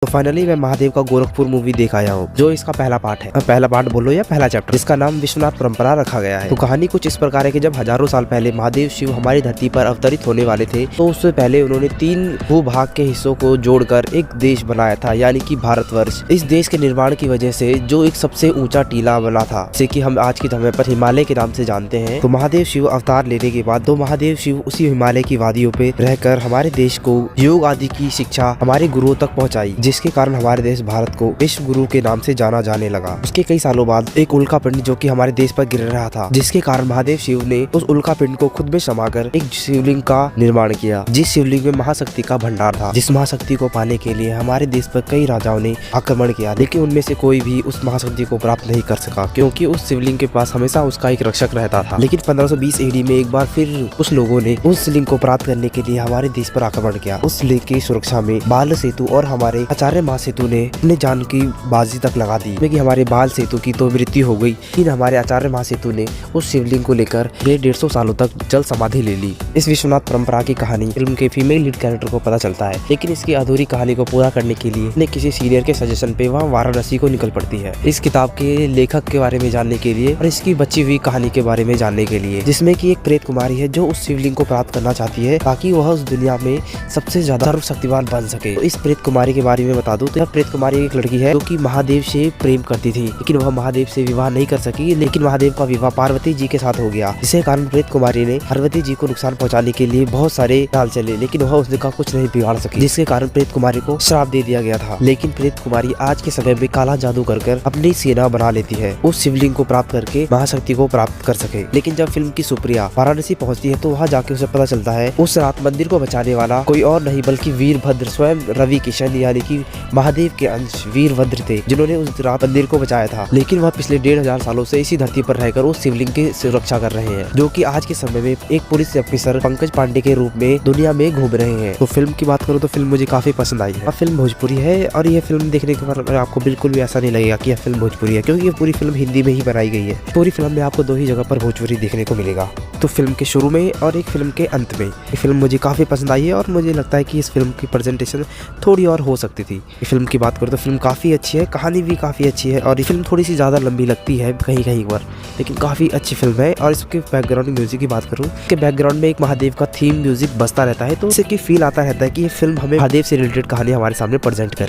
Finally मैं महादेव का Gorakhpur movie देख आया हूँ, जो इसका पहला पार्ट है। पहला पार्ट बोलो या पहला चैप्टर, जिसका नाम विश्वनाथ परंपरा रखा गया है। तो कहानी कुछ इस प्रकार है कि जब हजारों साल पहले महादेव शिव हमारी धरती पर अवतरित होने वाले थे, तो उससे पहले उन्होंने 3 भूभाग के हिस्सों को जोड़कर एक देश बनाया था, यानी कि भारतवर्ष। इस देश के निर्माण की वजह से जो एक सबसे ऊंचा टीला बना था, जैसे कि हम आज के समय पर हिमालय के नाम से जानते हैं, तो महादेव शिव अवतार लेने के बाद तो महादेव शिव उसी हिमालय की वादियों पे रहकर हमारे देश को योग आदि की शिक्षा हमारे गुरुओं तक पहुंचाई, जिसके कारण हमारे देश भारत को विश्व गुरु के नाम से जाना जाने लगा। उसके कई सालों बाद एक उल्का पिंड जो कि हमारे देश पर गिर रहा था, जिसके कारण महादेव शिव ने उस उल्का पिंड को खुद में समाकर एक शिवलिंग का निर्माण किया, जिस शिवलिंग में महाशक्ति का भंडार था। जिस महाशक्ति को पाने के लिए हमारे देश पर कई राजाओं ने आक्रमण किया, लेकिन उनमें से कोई भी उस महाशक्ति को प्राप्त नहीं कर सका, क्योंकि उस शिवलिंग के पास हमेशा उसका एक रक्षक रहता था। लेकिन 1520 AD में एक बार फिर उस लोगों ने उस शिवलिंग को प्राप्त करने के लिए हमारे देश पर आक्रमण किया। उस शिवलिंग की सुरक्षा में बाल सेतु और हमारे आचार्य महासेतु ने अपने जान की बाजी तक लगा दी, क्योंकि हमारे बाल सेतु की तो मृत्यु हो गई, लेकिन हमारे आचार्य महासेतु ने उस शिवलिंग को लेकर 150 सालों तक जल समाधि ले ली। इस विश्वनाथ परंपरा की कहानी फिल्म के फीमेल लीड कैरेक्टर को पता चलता है, लेकिन इसकी अधूरी कहानी को पूरा करने के लिए ने किसी सीनियर के सजेशन पे वह वाराणसी को निकल पड़ती है, इस किताब के लेखक के बारे में जानने के लिए और इसकी बची हुई कहानी के बारे में जानने के लिए, जिसमें कि एक प्रेत कुमारी है जो उस शिवलिंग को प्राप्त करना चाहती है ताकि वह उस दुनिया में सबसे ज्यादा सर्वशक्तिवान बन सके। तो इस प्रेत कुमारी के बारे में बता दूं तो यह प्रेत कुमारी एक लड़की है जो कि महादेव से प्रेम करती थी, लेकिन वह महादेव से विवाह नहीं कर सकी। लेकिन महादेव का विवाह पार्वती जी के साथ हो गया, जिसके कारण प्रेत कुमारी ने पार्वती जी को नुकसान पहुंचाने के लिए बहुत सारे चाल चले, लेकिन वह उसका कुछ नहीं बिगाड़ सकी, जिसके कारण प्रेत कुमारी को श्राप दे दिया गया था। लेकिन प्रेत कुमारी आज के समय में काला जादू कर अपनी सेना बना लेती है, उस शिवलिंग को प्राप्त करके महाशक्ति को प्राप्त कर सके। लेकिन जब फिल्म की सुप्रिया वाराणसी पहुंचती है, तो वहाँ जाके उसे पता चलता है उस रात मंदिर को बचाने वाला कोई और नहीं बल्कि वीरभद्र स्वयं रवि किशन, यानी कि महादेव के अंश वीरभद्र थे, जिन्होंने उस रात मंदिर को बचाया था। लेकिन वह पिछले 1500 सालों से इसी धरती पर रहकर उस शिवलिंग की सुरक्षा कर रहे हैं, जो कि आज के समय में एक पुलिस ऑफिसर पंकज पांडे के रूप में दुनिया में घूम रहे हैं। तो फिल्म की बात करूँ तो फिल्म मुझे काफी पसंद आई है। फिल्म भोजपुरी है और ये फिल्म देखने के बाद आपको बिल्कुल भी ऐसा नहीं लगेगा कि यह फिल्म भोजपुरी है, क्योंकि ये पूरी फिल्म हिंदी में ही बनाई गई है। पूरी फिल्म में आपको 2 ही जगह पर भोजपुरी देखने को मिलेगा, तो फिल्म के शुरू में और एक फिल्म के अंत में। ये फिल्म मुझे काफी पसंद आई है और मुझे लगता है कि इस फिल्म की प्रेजेंटेशन थोड़ी और हो सकती थी। ये फिल्म की बात करूँ तो फिल्म काफी अच्छी है, कहानी भी काफी अच्छी है और ये फिल्म थोड़ी सी ज्यादा लंबी लगती है कहीं पर, लेकिन काफी अच्छी फिल्म है। और इसके बैकग्राउंड म्यूजिक की बात करूँ, इसके बैकग्राउंड में एक महादेव का थीम म्यूजिक बजता रहता है, तो इससे फील आता रहता है कि ये फिल्म हमें महादेव से रिलेटेड कहानी हमारे सामने प्रेजेंट कर